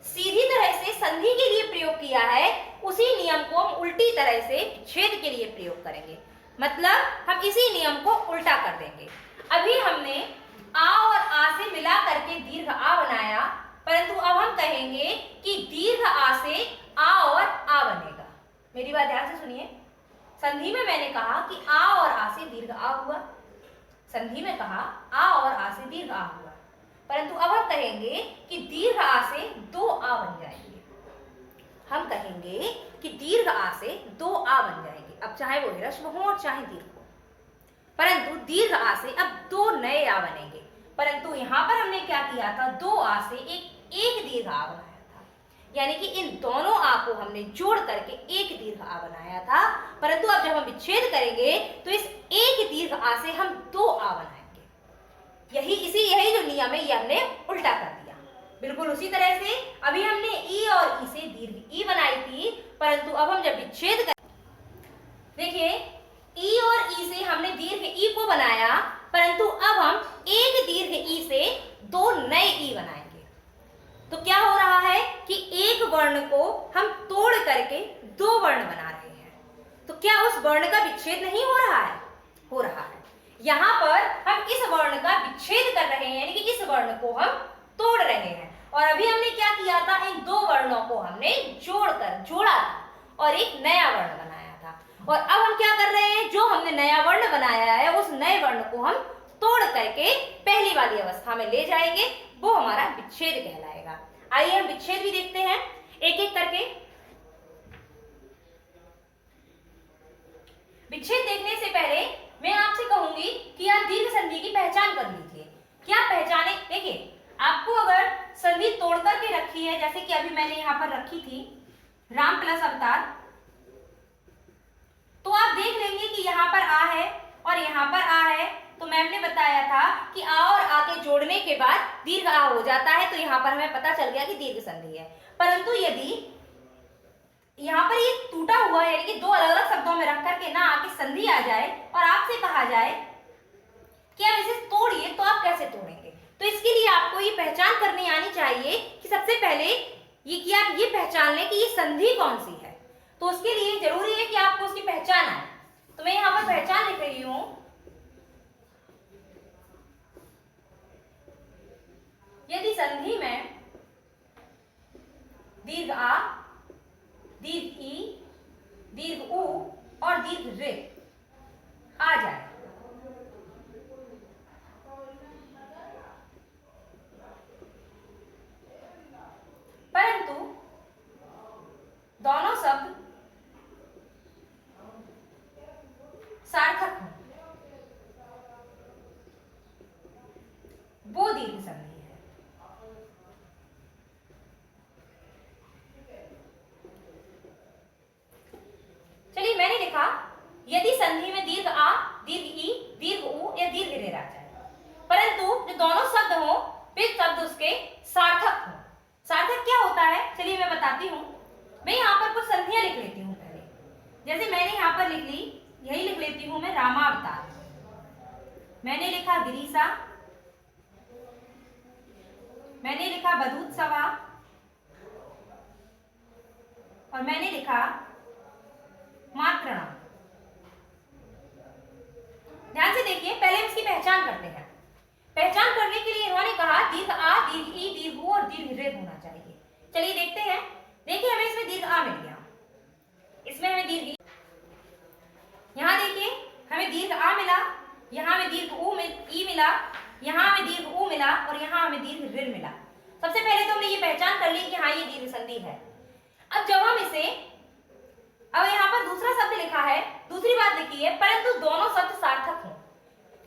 सीधी तरह से संधि के लिए प्रयोग किया है, उसी नियम को हम उल्टी तरह से विच्छेद के लिए प्रयोग करेंगे। मतलब हम इसी नियम को उल्टा कर देंगे। अभी हमने आ और आ से मिला करके दीर्घ आ बनाया, परंतु अब हम कहेंगे कि दीर्घ आ से आ और आ बनेगा। मेरी बात ध्यान से सुनिए। संधि में मैंने कहा कि आ और आ से दीर्घ आ हुआ, संधि में कहा आ और आ से दीर्घ आ हुआ, परंतु अब हम कहेंगे कि दीर्घ आ से दो आ बन जाएंगे। हम कहेंगे कि दीर्घ आ से दो आ बन जाएंगे, अब चाहे वो ह्रस्व हो और चाहे दीर्घ हो, परंतु दीर्घ आ से अब दो नए आ बनेंगे। परंतु यहाँ पर हमने क्या किया था, दो आ से एक दीर्घ आ बनाया था, यानी कि इन दोनों आ को हमने जोड़ करके एक दीर्घ आ बनाया था। परंतु अब जब हम विच्छेद करेंगे तो इस एक दीर्घ आ से हम दो आ बनाएंगे। यही जो नियम है ये हमने उल्टा कर दिया। बिल्कुल उसी तरह से अभी हमने ई और ई से दीर्घ ई बनाई थी, परंतु अब हम जब विच्छेद कर, देखिए ई और ई से हमने दीर्घ ई को बनाया, परंतु अब हम एक दीर्घ ई से दो नए ई बनाएंगे। तो क्या हो रहा है कि एक वर्ण को हम तोड़ करके दो वर्ण बना रहे हैं। तो क्या उस वर्ण का विच्छेद नहीं हो रहा है? हो रहा है। यहाँ पर हम इस वर्ण का विच्छेद कर रहे हैं, यानी कि इस वर्ण को हम तोड़ रहे हैं। और अभी हमने क्या किया था, इन दो वर्णों को हमने जोड़ा था और एक नया वर्ण बनाया था। और अब हम क्या कर रहे हैं, जो हमने नया वर्ण बनाया है उस नए वर्ण को हम तोड़ करके पहली वाली अवस्था में ले जाएंगे, वो हमारा विच्छेद कहलाएगा। आइए हम विच्छेद भी देखते हैं एक एक करके। विच्छेद देखने से पहले मैं आपसे कहूंगी कि आप दीर्घ संधि की पहचान कर लीजिए। क्या पहचाने? देखिए आपको अगर संधि तोड़ करके रखी है, जैसे कि अभी मैंने यहाँ पर रखी थी राम प्लस अवतार, तो आप देख लेंगे कि यहाँ पर आ है और यहाँ पर आ है। तो मैम ने बताया था कि आ और आ के जोड़ने के बाद दीर्घ आ हो जाता है, तो यहाँ पर हमें पता चल गया कि दीर्घ संधि है। परंतु यदि यहाँ पर ये टूटा हुआ है, यानी कि दो अलग अलग शब्दों में रख करके ना आके संधि आ जाए और आपसे कहा जाए कि आप इसे तोड़िए, तो आप कैसे तोड़ेंगे? तो इसके लिए आपको ये पहचान करनी आनी चाहिए कि सबसे पहले ये कि आप ये पहचान लें कि ये संधि कौन सी है। तो उसके लिए जरूरी है कि आपको उसकी पहचान आए। तो मैं यहाँ पर पहचान लिख रही हूं, यदि संधि में दीर्घ आ, दीर्घ ई, दीर्घ उ और दीर्घ रे आ जाए, परंतु दोनों शब्द सार्थक हो, वो दीर्घ संधि है। चलिए मैंने लिखा यदि संधि में दीर्घ आ, दीर्घ ई, दीर्घ उ या दीर्घ रे आ जाए, परंतु जो दोनों शब्द हो फिर शब्द उसके सार्थक हो। सार्थक क्या होता है, चलिए मैं बताती हूँ। मैं यहाँ पर कुछ संधियां लिख लेती हूँ पहले। जैसे मैंने यहाँ पर लिख ली, यही लिख लेती हूँ मैं रामावतार, मैंने लिखा गिरीशा, मैंने लिखा बधूत्सवा और मैंने लिखा मात्रणा। ध्यान से देखिए, पहले हम इसकी पहचान करते हैं। दीर्घ आ, दीर्घ ई, दीर्घ ऊ और दीर्घ ऋ होना चाहिए। चलिए देखते हैं। देखिए हमें इसमें दीर्घ आ मिल गया, इसमें हमें दीर्घ, यहाँ देखिए हमें दीर्घ आ मिला, यहाँ हमें दीर्घ ई मिला, यहाँ हमें दीर्घ ऊ मिला और यहाँ हमें दीर्घ ऋ मिला। सबसे पहले तो हमने ये पहचान कर ली कि हाँ ये दीर्घ संधि है। अब जब हम इसे, अब यहाँ पर दूसरा शब्द लिखा है, दूसरी बात लिखी है, परंतु दोनों शब्द सार्थक हों।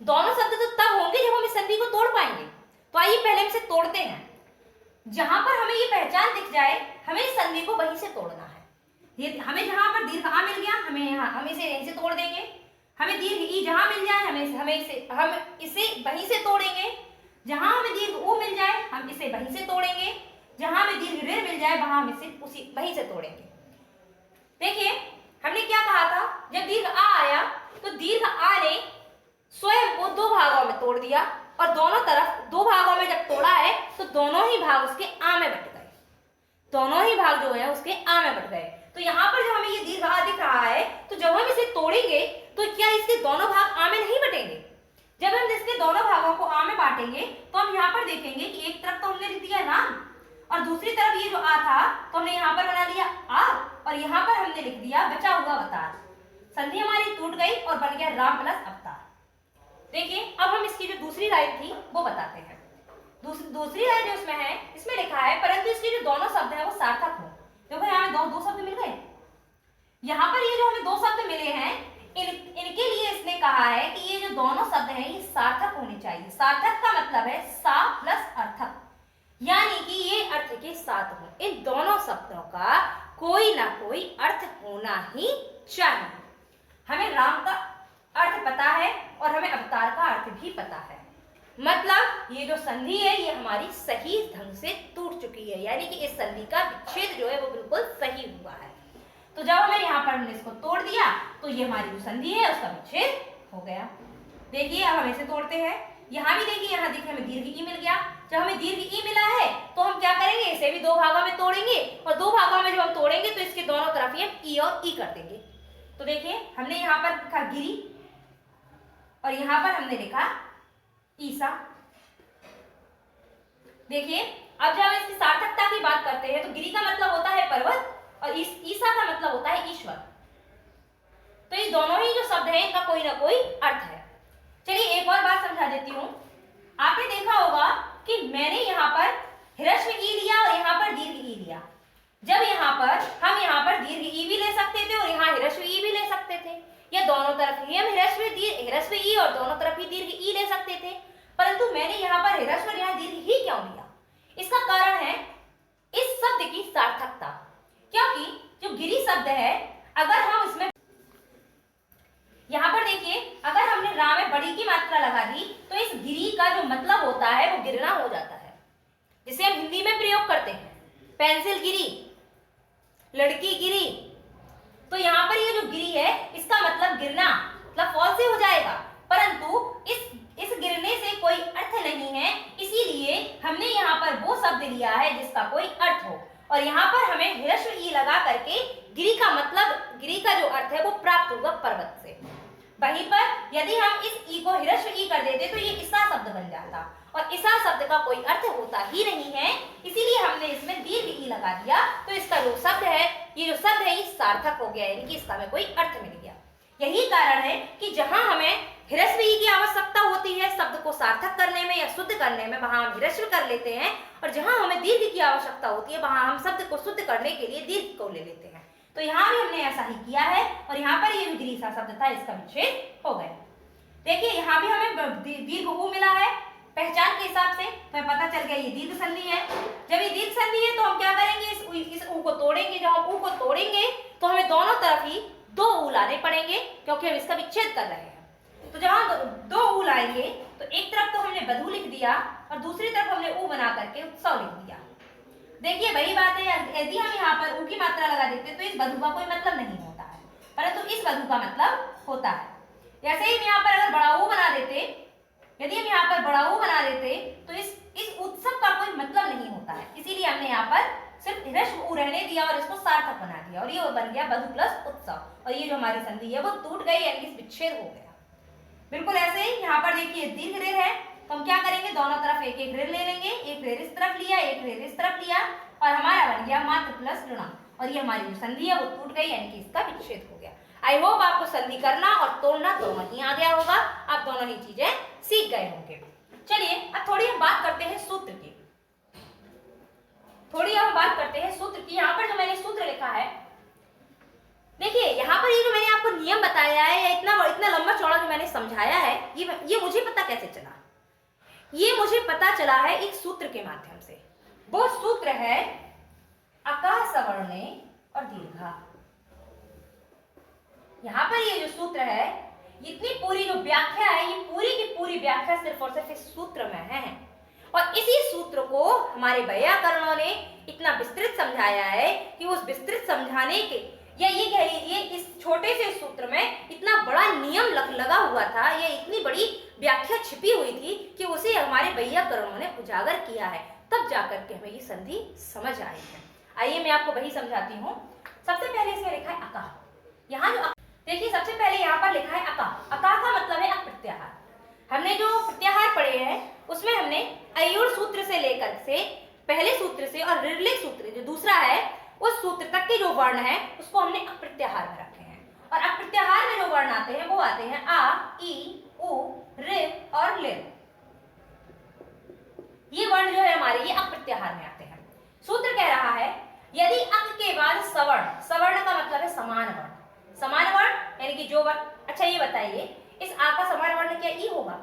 दोनों शब्द तो तब होंगे जब हम इस संधि को तोड़ पाएंगे। तो आइए पहले हम इसे तोड़ते हैं। जहां पर हमें ये पहचान दिख जाए, हमें इस संधि को वहीं से तोड़ना है। ये हमें जहां पर दीर्घ आ मिल गया, हम इसे यहीं से तोड़ देंगे। हमें दीर्घ ई जहां मिल जाए, हम इसे वहीं से तोड़ेंगे। जहां हमें दीर्घ ऊ मिल जाए, हम इसे वहीं से तोड़ेंगे। जहां हमें दीर्घ ऋ मिल जाए, वहां हम इसे वहीं से तोड़ेंगे। देखिए हमने क्या कहा था, जब दीर्घ आ आया तो दीर्घ आ ने स्वयं को दो भागों में तोड़ दिया और दोनों तरफ दो भागों में जब तोड़ा है तो दोनों ही भाग उसके आ में बट गए। दोनों ही भाग जो है उसके आ में बट गए। तो यहाँ पर जब हमें ये दीर्घ आ दिख रहा है तो जब हम इसे तोड़ेंगे तो क्या इसके दोनों भाग आ में नहीं बटेंगे? जब हम इसके दोनों भागों को आ में बांटेंगे तो हम यहाँ पर देखेंगे कि एक तरफ तो हमने लिख दिया राम और दूसरी तरफ ये जो आ था तो हमने यहाँ पर बना लिया आ और यहाँ पर हमने लिख दिया बचा हुआ अवतार। संधि हमारी टूट गई और बन गया राम प्लस अवतार। देखिए अब हम इसकी जो दूसरी लाइन थी वो बताते हैं। दूसरी लाइन जो इसमें है, इसमें लिखा है परंतु इसके जो दोनों शब्द हैं वो सार्थक हो। देखो यहाँ हमें दो शब्द मिल गए। यहाँ पर ये जो हमें दो शब्द मिले हैं इनके लिए इसने कहा है कि ये जो दोनों शब्द हैं ये सार्थक होने चाहिए। सार्थक का मतलब है सा प्लस अर्थक, यानी कि ये अर्थ के साथ हो। इन दोनों शब्दों का कोई ना कोई अर्थ होना ही चाहिए। हमें राम का अर्थ पता है और हमें अवतार का अर्थ भी पता है, मतलब ये जो संधि है ये हमारी सही ढंग से टूट चुकी है, यानी कि इस संधि का विच्छेद जो है वो बिल्कुल सही हुआ है। तो जब हमें यहाँ पर हमने इसको तोड़ दिया तो ये हमारी जो संधि है उसका विच्छेद हो गया। देखिए अब हम इसे तोड़ते हैं। यहाँ भी देखिए, यहाँ देखिए हमें दीर्घ ई मिल गया। जब हमें दीर्घ ई मिला है तो हम क्या करेंगे, इसे भी दो भागों में तोड़ेंगे और दो भागों में जब हम तोड़ेंगे तो इसके दोनों तरफ ये ई और ई कर देंगे। तो देखिए हमने यहाँ पर लिखा गिरी और यहाँ पर हमने लिखा ईसा। देखिए अब जब हम इसकी सार्थकता की बात करते हैं तो गिरी का मतलब होता है पर्वत और ईसा का मतलब होता है ईश्वर। तो ये दोनों ही जो शब्द हैं इनका कोई ना कोई अर्थ है। चलिए एक और बात समझा देती हूँ। आपने देखा होगा कि मैंने यहाँ पर ह्रस्व ई लिया और यहाँ पर दीर्घ ई लिया। जब हम यहाँ पर दीर्घ ई भी ले सकते थे और यहाँ ह्रस्व ई भी ले सकते थे, या दोनों तरफ ही हम ह्रस्व ई और दोनों तरफ ही दीर्घ ई ले सकते थे, परंतु मैंने यहाँ पर ह्रस्व और यहाँ दीर्घ ही क्यों लिया? इसका कारण है इस शब्द की सार्थकता। क्योंकि जो गिरी शब्द है, अगर हम इसमें यहाँ पर देखिए, अगर हमने रा में बड़ी की मात्रा लगा दी तो इस गिरी का जो मतलब होता है वो गिरना हो जाता है, जिसे हम हिंदी में प्रयोग करते हैं, पेंसिल गिरी, लड़की गिरी। तो यहाँ पर ये जो गिरी है इसका मतलब गिरना, मतलब फॉल से हो जाएगा, परंतु इस गिरने से कोई अर्थ नहीं है, इसीलिए हमने यहाँ पर वो शब्द लिया है जिसका कोई अर्थ हो। और यहाँ पर हमें ह्रस्व ई लगा करके गिरी का मतलब, गिरी का जो अर्थ है वो प्राप्त होगा पर्वत से। वहीं पर यदि हम इस ई को ह्रस्व ई कर देते तो ये ईसा शब्द बन जाता और ईसा शब्द का कोई अर्थ होता ही नहीं है, इसीलिए हमने इसमें दीर्घ ई लगा दिया। तो इसका जो शब्द है, ये जो शब्द है ये सार्थक हो गया, यानी कि इसका हमें कोई अर्थ मिल गया। यही कारण है कि जहां हमें ह्रस्व ई की आवश्यकता होती है शब्द को सार्थक करने में या शुद्ध करने में, वहां हम ह्रस्व कर लेते हैं, और जहां हमें दीर्घ की आवश्यकता होती है वहां हम शब्द को शुद्ध करने के लिए दीर्घ को ले लेते हैं। तो यहाँ भी हमने ऐसा ही किया है और यहाँ पर ये जो गिरीसा शब्द था इसका विच्छेद हो गया। देखिए यहाँ भी हमें दीर्घ ऊ मिला है पहचान के हिसाब से, तो हमें पता चल गया ये दीर्घ संधि है। जब ये दीर्घ संधि है तो हम क्या करेंगे, इस ऊ को तोड़ेंगे। जब हम ऊ को तोड़ेंगे तो हमें दोनों तरफ ही दो ऊ लाने पड़ेंगे, क्योंकि हम इसका विच्छेद कर रहे हैं। तो जहां दो ऊ लाएंगे तो एक तरफ तो हमने बधू लिख दिया और दूसरी तरफ हमने ऊ बना करके उत्सव लिख दिया। देखिए वही बात है, यदि हम यहाँ पर ऊ की मात्रा लगा देते तो इस बधू का कोई मतलब नहीं होता है, परंतु इस बधू का मतलब होता है। जैसे ही हम यहाँ पर अगर बड़ा ऊ बना देते, यदि हम यहाँ पर बड़ा ऊ बना देते तो इस उत्सव का कोई मतलब नहीं होता है, इसीलिए हमने यहाँ पर सिर्फ ह्रस्व ऊ रहने दिया और इसको सार्थक बना दिया और ये बन गया बधू प्लस उत्सव। और ये जो हमारी संधि है वो टूट गई, यानी कि विच्छेद हो गया। बिल्कुल ऐसे ही यहाँ पर देखिए दीर्घ ऋ है, तो हम क्या करेंगे, दोनों तरफ एक एक ऋण ले लेंगे, एक ऋण इस तरफ लिया, एक ऋण इस तरफ लिया और हमारा बन गया मात्र प्लस ऋण। और ये हमारी जो संधि है वो टूट गई, यानी कि इसका विच्छेद हो गया। आई होप आपको संधि करना और तोड़ना दोनों ही आ गया होगा, आप दोनों ही चीजें सीख गए होंगे। चलिए अब थोड़ी हम बात करते हैं सूत्र की। सूत्र की। यहाँ पर जो मैंने सूत्र लिखा है, देखिए यहाँ पर ये जो मैंने आपको नियम बताया है या इतना लंबा चौड़ा जो मैंने समझाया है, ये मुझे पता कैसे चला? ये मुझे पता चला है एक सूत्र के माध्यम से। वो सूत्र है अकः सवर्णे और दीर्घा। यहाँ पर ये जो सूत्र है, इतनी पूरी जो व्याख्या है, ये पूरी की पूरी व्याख्या सिर्फ और सिर्फ इस सूत्र में है। और इसी सूत्र को हमारे वैयाकरणों ने इतना विस्तृत समझाया है कि उस विस्तृत समझाने के या ये कह लीजिए इस छोटे से सूत्र में इतना बड़ा नियम लगा हुआ था, या इतनी बड़ी व्याख्या छिपी हुई थी कि उसे हमारे वैयाकरणों ने उजागर किया है, तब जाकर के हमें ये संधि समझ आई है। आइए मैं आपको वही समझाती हूँ। सबसे पहले इसमें लिखा है अकः। यहाँ जो देखिए सबसे पहले यहाँ पर लिखा है अकः। अकः का मतलब है अप्रत्याहार। हमने जो प्रत्याहार पढ़े हैं उसमें हमने अयूर सूत्र से लेकर से पहले सूत्र से और ऋर्लिक सूत्र जो दूसरा है उस सूत्र तक के जो वर्ण है उसको हमने अप्रत्याहार में रखे हैं। और अप्रत्याहार में जो वर्ण आते हैं वो आते हैं आ, ई, उ, ऋ और लिर। ये वर्ण जो है हमारे, ये अप्रत्याहार में आते हैं। सूत्र कह रहा है यदि अक के बाद सवर्ण, सवर्ण का मतलब है समान वर्ण, समान वर्ण यानी कि जो वर्ण, अच्छा ये बताइए इस आ का समान वर्ण क्या ई होगा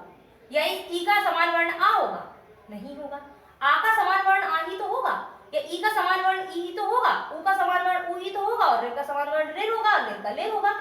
या इस ई का समान वर्ण आ होगा? नहीं होगा। आ का समान वर्ण आ ही तो होगा, या ई का समान वर्ण ई ही तो होगा, उ का समान वर्ण उ ही तो होगा, और ऋ का समान वर्ण ऋ होगा, और लिर का लिर होगा।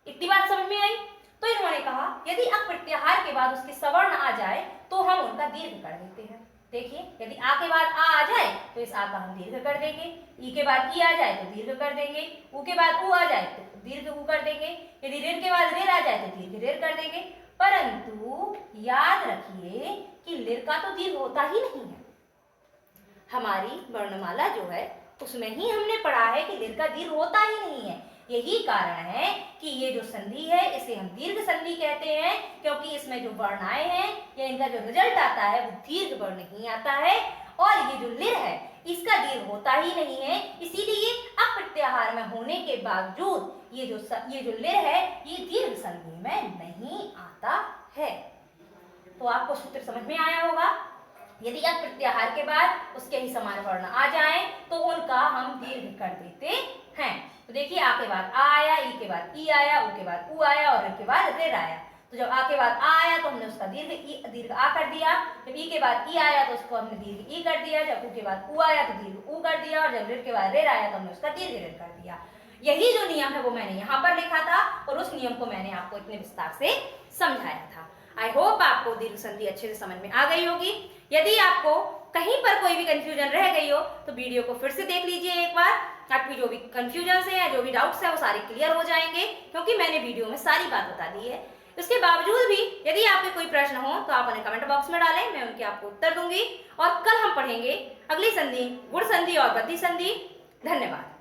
इतनी बात समझ में आई? तो इन्होंने कहा यदि अक प्रत्याहार के बाद उसके सवर्ण आ जाए तो हम उनका दीर्घ कर देते हैं। देखिए यदि आ के बाद आ जाए तो इस आ का हम दीर्घ कर देंगे, ई के बाद ई आ जाए तो दीर्घ कर देंगे, उ के बाद उ आ जाए तो दीर्घ उ कर देंगे, यदि ऋ के बाद ऋ आ जाए तो दीर्घ ऋ कर देंगे। परंतु याद रखिए कि लिर का तो दीर्घ होता ही नहीं है। हमारी वर्णमाला जो है उसमें ही हमने पढ़ा है कि लिर का दीर्घ होता ही नहीं है। यही कारण है कि ये जो संधि है इसे हम दीर्घ संधि कहते हैं, क्योंकि इसमें जो वर्ण आए हैं या इनका जो रिजल्ट आता है वो दीर्घ वर्ण नहीं आता है। और ये जो लिर है इसका दीर्घ होता ही नहीं है, इसीलिए अप्रत्याहार में होने के बावजूद ये जो लिर है ये दीर्घ संधि में नहीं आता है। तो आपको सूत्र समझ में आया होगा। यदि अक प्रत्याहार के बाद उसके ही समान वर्ण आ जाए तो उनका हम दीर्घ कर देते हैं। तो देखिए आ के बाद आ आया, ई के बाद ई आया, उ के बाद उ आया और ऋ के बाद ऋ आया। तो जब आ के बाद आ आया तो हमने उसका दीर्घ आ कर दिया, जब ई के बाद ई आया तो उसको हमने दीर्घ ई कर दिया, जब उ के बाद उ आया तो दीर्घ उ कर दिया, और जब ऋ के बाद ऋ आया तो हमने उसका दीर्घ ऋ कर दिया। यही जो नियम है वो मैंने यहाँ पर लिखा था और उस नियम को मैंने आपको इतने विस्तार से समझाया था। आई होप आपको दीर्घ संधि अच्छे से समझ में आ गई होगी। यदि आपको कहीं पर कोई भी कंफ्यूजन रह गई हो तो वीडियो को फिर से देख लीजिए एक बार। आपकी जो भी कंफ्यूजन है या जो भी डाउट्स है वो सारे क्लियर हो जाएंगे, क्योंकि मैंने वीडियो में सारी बात बता दी है। इसके बावजूद भी यदि आपके कोई प्रश्न हो तो आप उन्हें कमेंट बॉक्स में डालें, मैं उनके आपको उत्तर दूंगी। और कल हम पढ़ेंगे अगली संधि, गुण संधि और वृद्धि संधि। धन्यवाद।